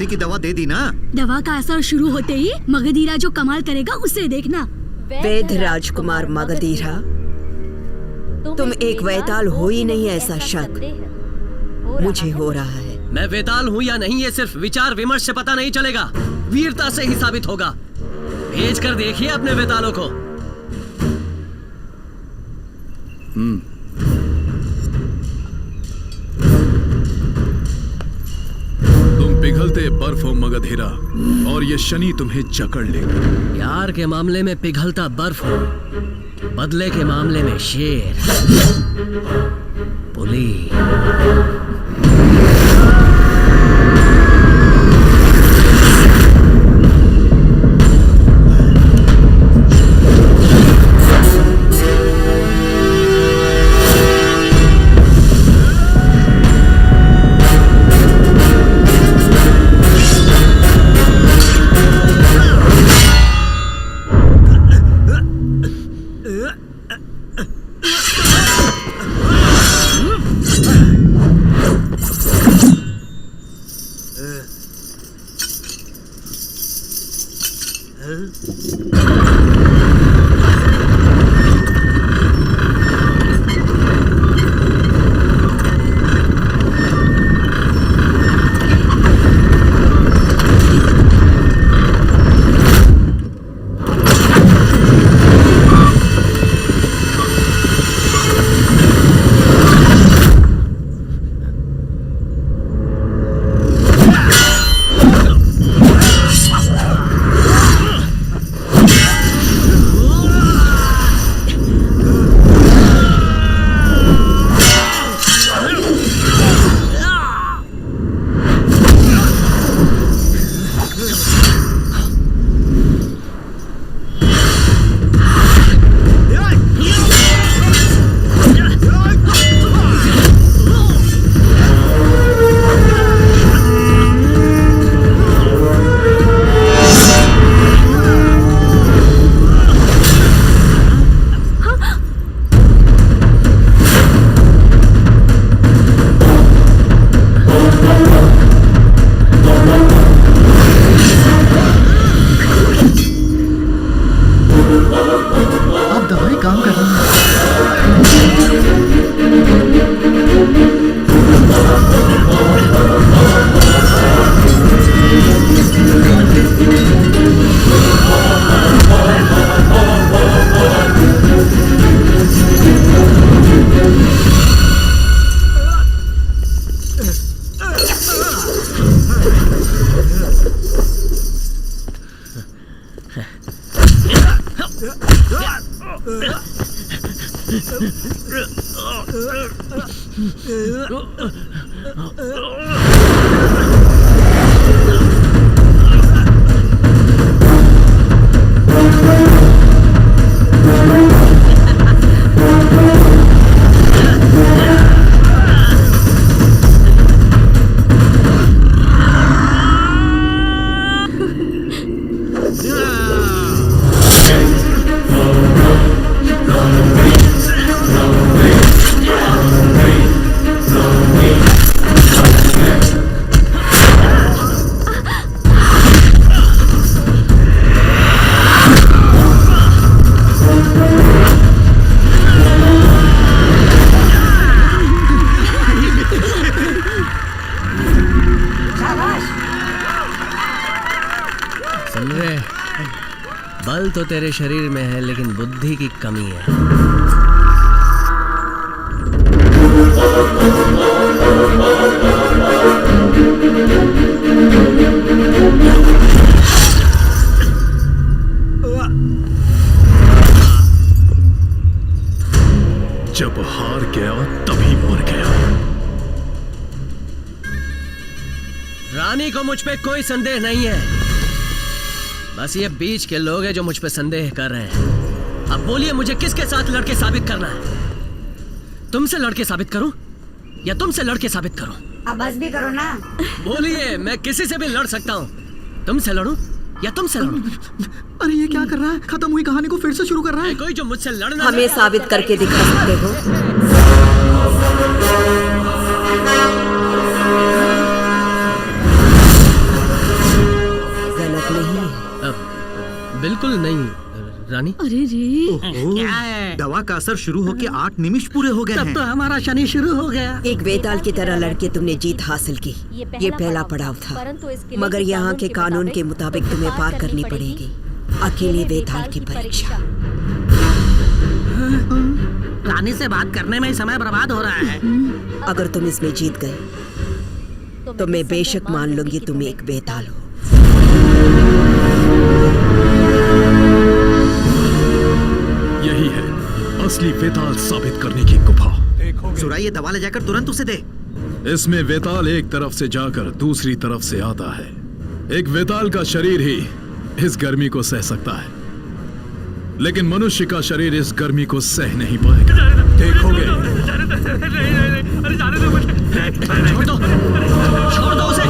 सर्दी की दवा दे दी ना। दवा का असर शुरू होते ही मगधीरा जो कमाल करेगा उसे देखना। वैद्य राजकुमार मगधीरा, तुम एक वैताल हो ही नहीं, ऐसा शक मुझे हो रहा है। मैं वैताल हूँ या नहीं ये सिर्फ विचार विमर्श से पता नहीं चलेगा, वीरता से ही साबित होगा। भेज कर देखिए अपने वैतालों को। तुम पिघलते बर्फ हो मगधीरा, और ये शनि तुम्हें जकड़ लेगा। प्यार के मामले में पिघलता बर्फ हो, बदले के मामले में शेर पुली। बल तो तेरे शरीर में है लेकिन बुद्धि की कमी है। जब हार गया तभी मर गया। रानी को मुझ पे कोई संदेह नहीं है, बस ये बीच के लोग हैं जो मुझ पे संदेह कर रहे हैं। अब बोलिए मुझे किसके साथ लड़के साबित करना है? तुमसे लड़के साबित करूं या तुमसे लड़के साबित करूं? अब बस भी करो ना। बोलिए, मैं किसी से भी लड़ सकता हूं। तुमसे लड़ूं या तुमसे लड़ूं? अरे ये क्या कर रहा है? खत्म हुई कहानी को फिर से शुरू कर रहा है। कोई जो मुझसे लड़ना हमें साबित करके दिखा सकते हो। बिल्कुल नहीं रानी। अरे रे, ओहो, क्या है? दवा का असर शुरू होके 8 निमिष पूरे हो गए तब हैं। तो हमारा शनि शुरू हो गया। एक वेताल की तरह लड़के तुमने जीत हासिल की। ये पहला पड़ाव था, मगर यहाँ के कानून के मुताबिक तुम्हें पार करनी पड़ेगी अकेले वेताल की परीक्षा। रानी से बात करने में ही समय बर्बाद हो रहा है। अगर तुम इसमें जीत गए तो मैं बेशक मान लूंगी तुम एक वेताल हो। यही है असली वेताल साबित करने की गुफा। सुरा, ये दवा ले जाकर तुरंत उसे दे। इसमें वेताल एक तरफ से जाकर दूसरी तरफ से आता है। एक वेताल का शरीर ही इस गर्मी को सह सकता है, लेकिन मनुष्य का शरीर इस गर्मी को सह नहीं पाएगा। देखोगे। छोड़ दो, छोड़ दो उसे।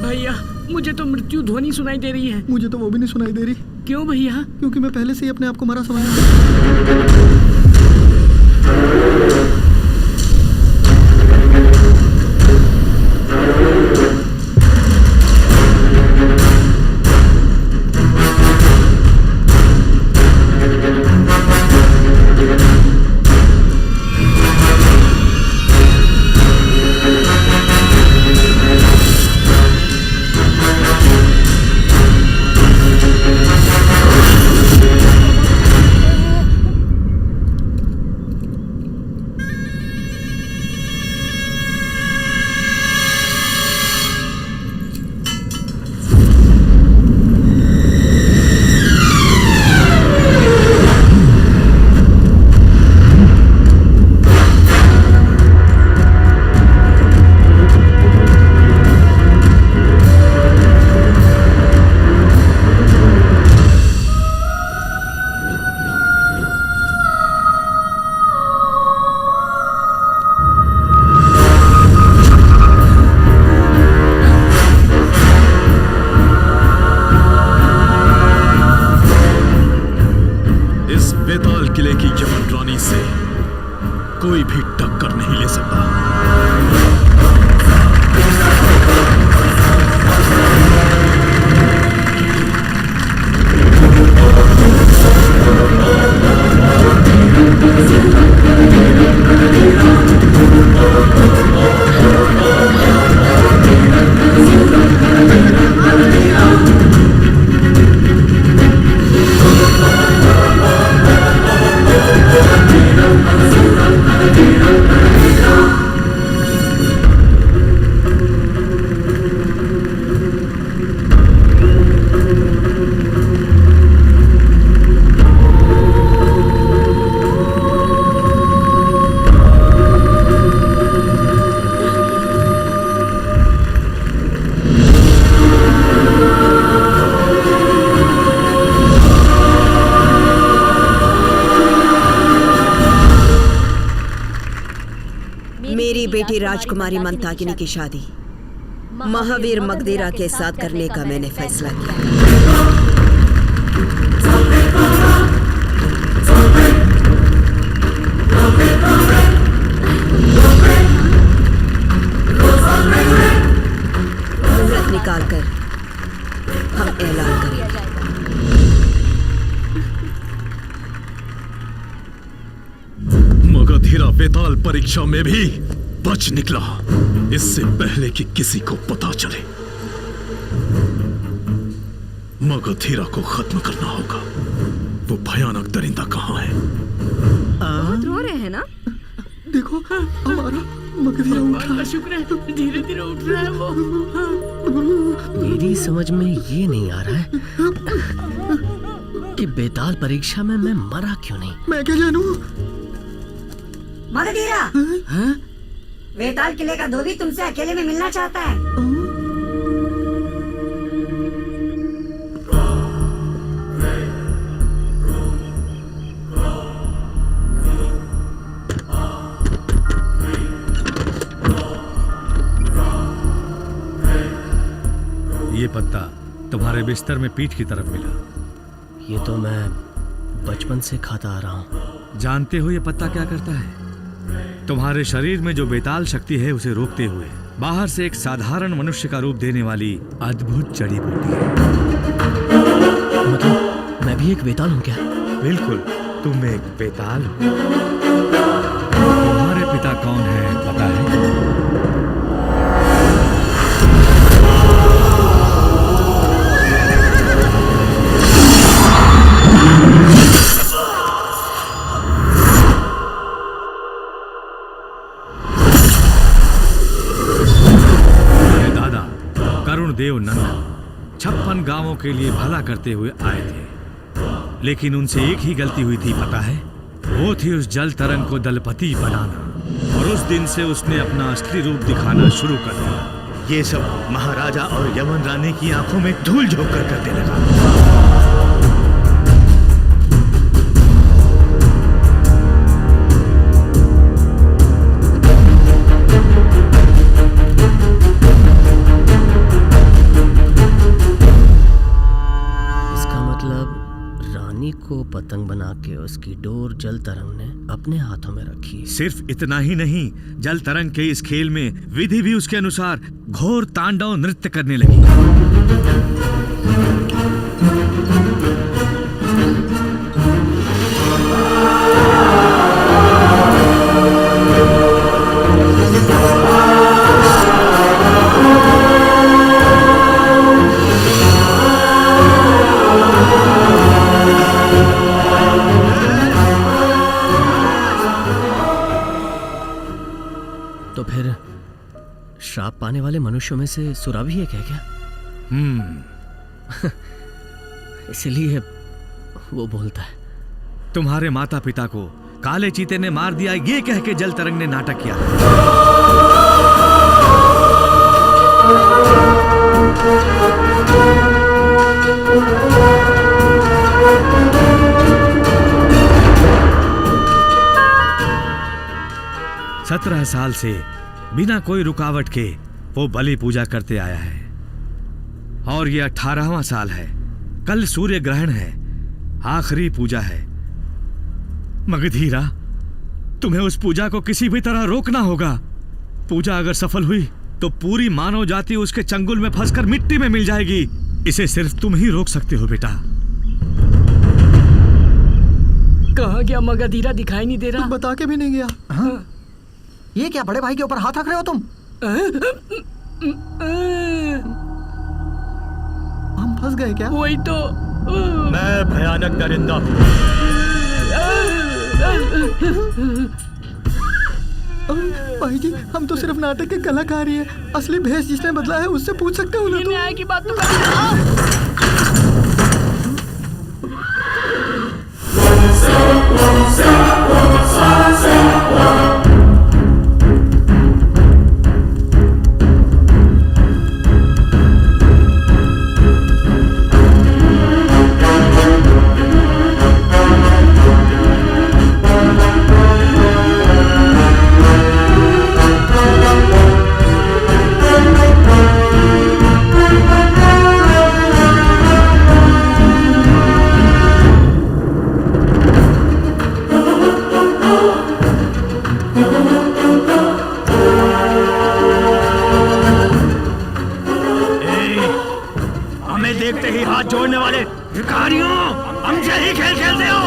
भैया, मुझे तो मृत्यु ध्वनि सुनाई दे रही है। मुझे तो वो भी नहीं सुनाई दे रही, क्यों भैया? क्योंकि मैं पहले से ही अपने आप को मरा समझता। कोई भी टक्कर नहीं ले सकता। मेरी बेटी राजकुमारी मंताकिनी की शादी महावीर मगधीरा के साथ करने का मैंने फैसला किया। मुहूर्त निकालकर हम ऐलान करेंगे। मगधीरा वेताल परीक्षा में भी बच निकला, इससे पहले कि किसी को पता चले। मगधीरा को खत्म करना होगा। वो भयानक दरिंदा कहाँ है? बहुत रो रहे हैं ना? देखो हमारा मगधीरा उठा है। शुक्र है, धीरे धीरे उठ रहा है वो। मेरी समझ में ये नहीं आ रहा है कि बेताल परीक्षा में मैं मरा क्यों नहीं। मैं क्या जानूं? मगधीरा, वेताल किले का धोबी तुमसे अकेले में मिलना चाहता है। ये पत्ता तुम्हारे बिस्तर में पीठ की तरफ मिला। ये तो मैं बचपन से खाता आ रहा हूँ। जानते हो ये पत्ता क्या करता है? तुम्हारे शरीर में जो बेताल शक्ति है उसे रोकते हुए बाहर से एक साधारण मनुष्य का रूप देने वाली अद्भुत जड़ी बूटी है। मतलब मैं भी एक बेताल हूँ क्या? बिल्कुल, तुम एक बेताल हो। तुम्हारे पिता कौन है पता है? देव नंदन 56 गांवों के लिए भला करते हुए आए थे, लेकिन उनसे एक ही गलती हुई थी पता है? वो थी उस जल तरंग को दलपति बनाना, और उस दिन से उसने अपना असली रूप दिखाना शुरू कर दिया। ये सब महाराजा और यमन रानी की आंखों में धूल झोंक कर करने लगा। को पतंग बना के उसकी डोर जल तरंग ने अपने हाथों में रखी। सिर्फ इतना ही नहीं, जल तरंग के इस खेल में विधि भी उसके अनुसार घोर तांडव नृत्य करने लगी। श्राप पाने वाले मनुष्यों में से सुरा भी एक है क्या? इसलिए वो बोलता है। तुम्हारे माता पिता को काले चीते ने मार दिया ये कह के जल तरंग ने नाटक किया। 17 साल से बिना कोई रुकावट के वो बलि पूजा करते आया है, और ये 18वां साल है। कल सूर्य ग्रहण है, आखिरी पूजा है। मगधीरा, तुम्हें उस पूजा को किसी भी तरह रोकना होगा। पूजा अगर सफल हुई तो पूरी मानव जाति उसके चंगुल में फंसकर मिट्टी में मिल जाएगी। इसे सिर्फ तुम ही रोक सकते हो बेटा। कहाँ गया मगधीरा? दिखाई नहीं दे रहा। बता के भी नहीं गया। हाँ? ये क्या बड़े भाई के ऊपर हाथ रख रहे हो तुम? हम फंस गए क्या? वही तो। मैं भयानक दरिंदा हूँ। भाई जी, हम तो सिर्फ नाटक के कलाकार ही हैं। असली भेष जिसने बदला है उससे पूछ सकते हो ना? तो न्याय की बात तो देखते ही हाथ जोड़ने वाले भिखारियों, हमसे ही खेल खेलते हो।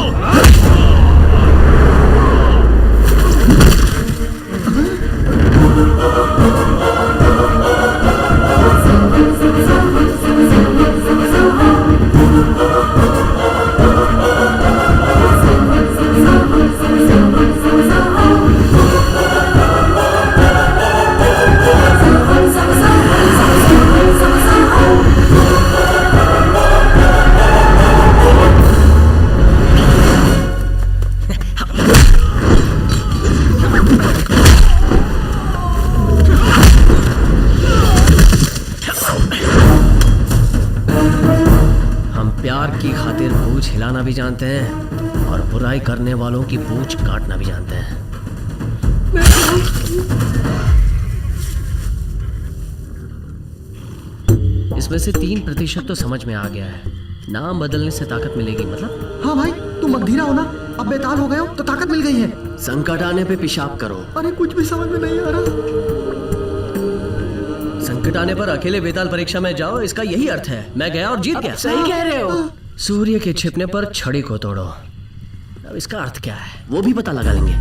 हिलाना भी जानते हैं और बुराई करने वालों की पूंछ काटना भी जानते हैं। इसमें से 3% तो समझ में आ गया है। नाम बदलने से ताकत मिलेगी मतलब? हाँ भाई, तुम मगधीरा हो ना, अब बेताल हो गए हो तो ताकत मिल गई है। संकट आने पे पेशाब करो। अरे कुछ भी समझ में नहीं आ रहा। संकट आने पर अकेले बेताल परीक्षा में जाओ, इसका यही अर्थ है। मैं गया और जीत गया। सही कह रहे हो। सूर्य के छिपने पर छड़ी को तोड़ो। अब इसका अर्थ क्या है वो भी पता लगा लेंगे।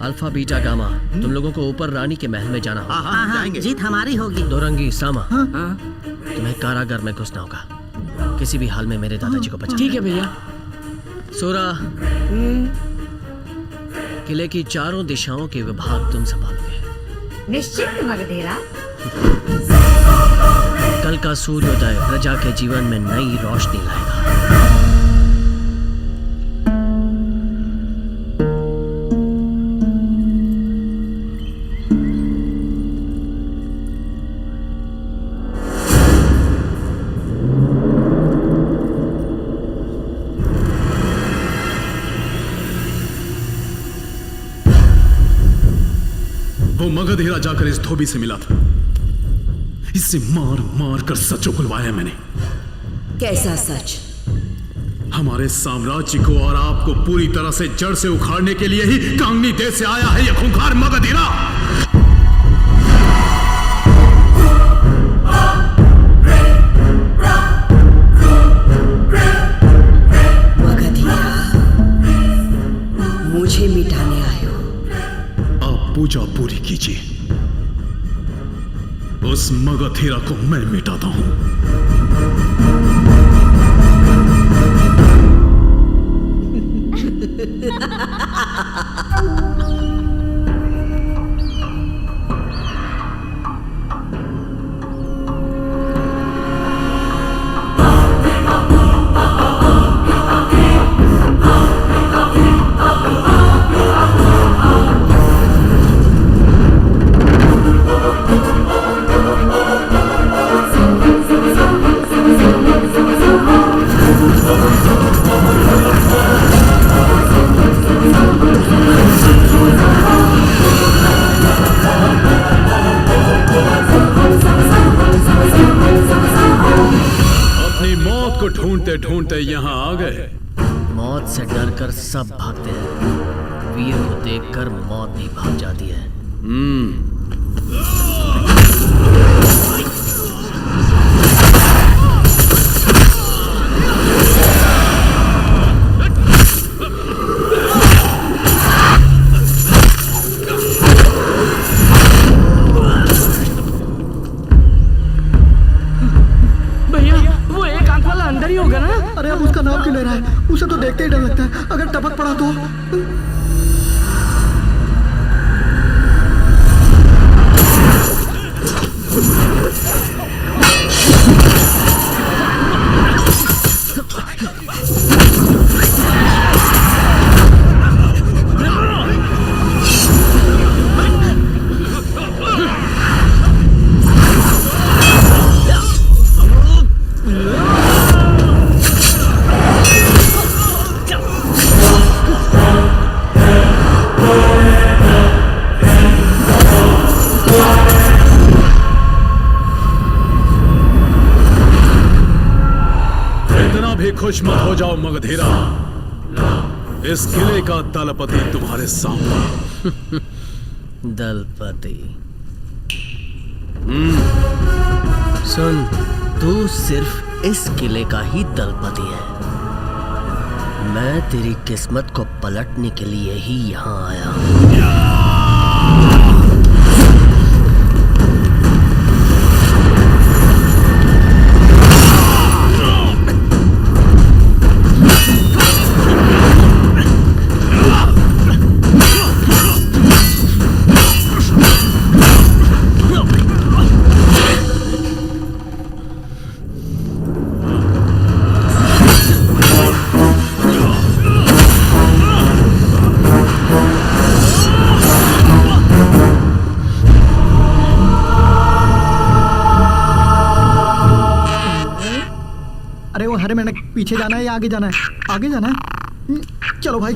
अल्फा बीटा गामा, तुम लोगों को ऊपर रानी के महल में जाना होगा। हाँ, जीत हमारी होगी। दोरंगी सामा, तुम्हें कारागार में घुसना होगा। किसी भी हाल में मेरे दादाजी को बचाना। ठीक है भैया। सोरा, किले की चारों दिशाओं के विभाग तुम संभालोगे। निश्चित मगधीरा। कल का सूर्योदय प्रजा के जीवन में नई रोशनी लाएगा। वो मगधीरा जाकर इस धोबी से मिला था। इससे मार मार कर सच उगलवाया मैंने। कैसा सच? हमारे साम्राज्य को और आपको पूरी तरह से जड़ से उखाड़ने के लिए ही कांगनी देश से आया है ये खूंखार मगधीरा। मगधीरा, मुझे मिटाने आए हो। आप पूजा पूरी कीजिए, उस मगधीरा को मैं मिटाता हूं। ढूंढते ढूंढते यहाँ आ गए। मौत से डरकर सब भागते हैं, वीर को देखकर मौत भी भाग जाती है। अरे अब उसका नाम क्यों ले रहा है? उसे तो देखते ही डर लगता है, अगर टपक पड़ा तो। खुश मत हो जाओ मगधीरा, इस किले का दलपति तुम्हारे सामने। दलपति? सुन, तू सिर्फ इस किले का ही दलपति है। मैं तेरी किस्मत को पलटने के लिए ही यहाँ आया हूँ। अरे वो हरे मेंढक पीछे जाना है या आगे जाना है? आगे जाना है। चलो भाई।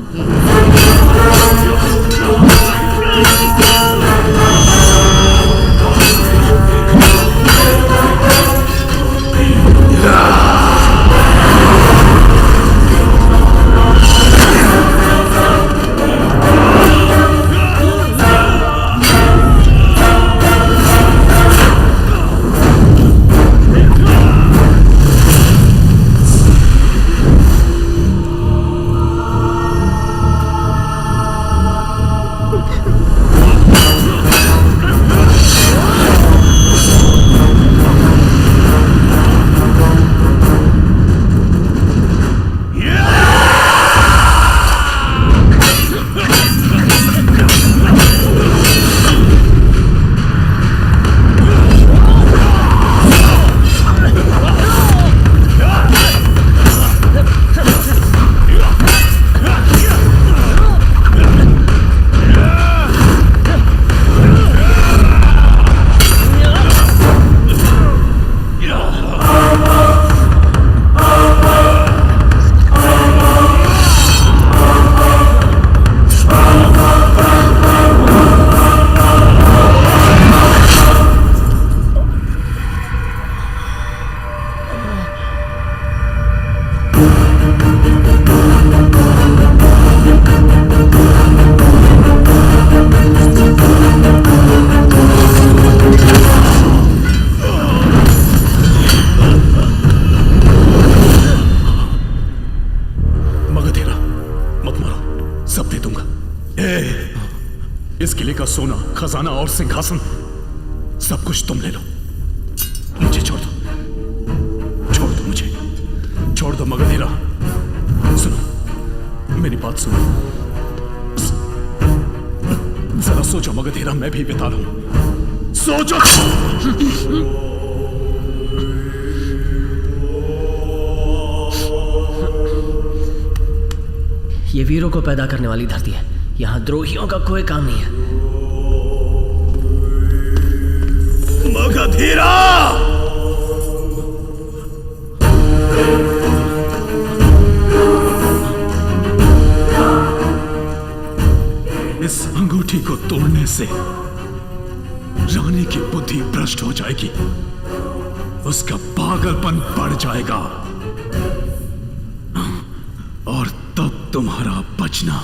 खजाना और सिंहासन सब कुछ तुम ले लो। मुझे छोड़ दो, छोड़ दो मुझे, छोड़ दो मगधीरा। सुनो, मेरी बात सुनो, जरा सोचो मगधीरा, मैं भी बेताल हूं, सोचो। ये वीरों को पैदा करने वाली धरती है, यहाँ द्रोहियों का कोई काम नहीं है। मगधीरा! इस अंगूठी को तोड़ने से रानी की बुद्धि भ्रष्ट हो जाएगी, उसका पागलपन बढ़ जाएगा और तब तुम्हारा बचना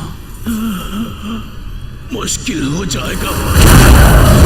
मुश्किल हो जाएगा।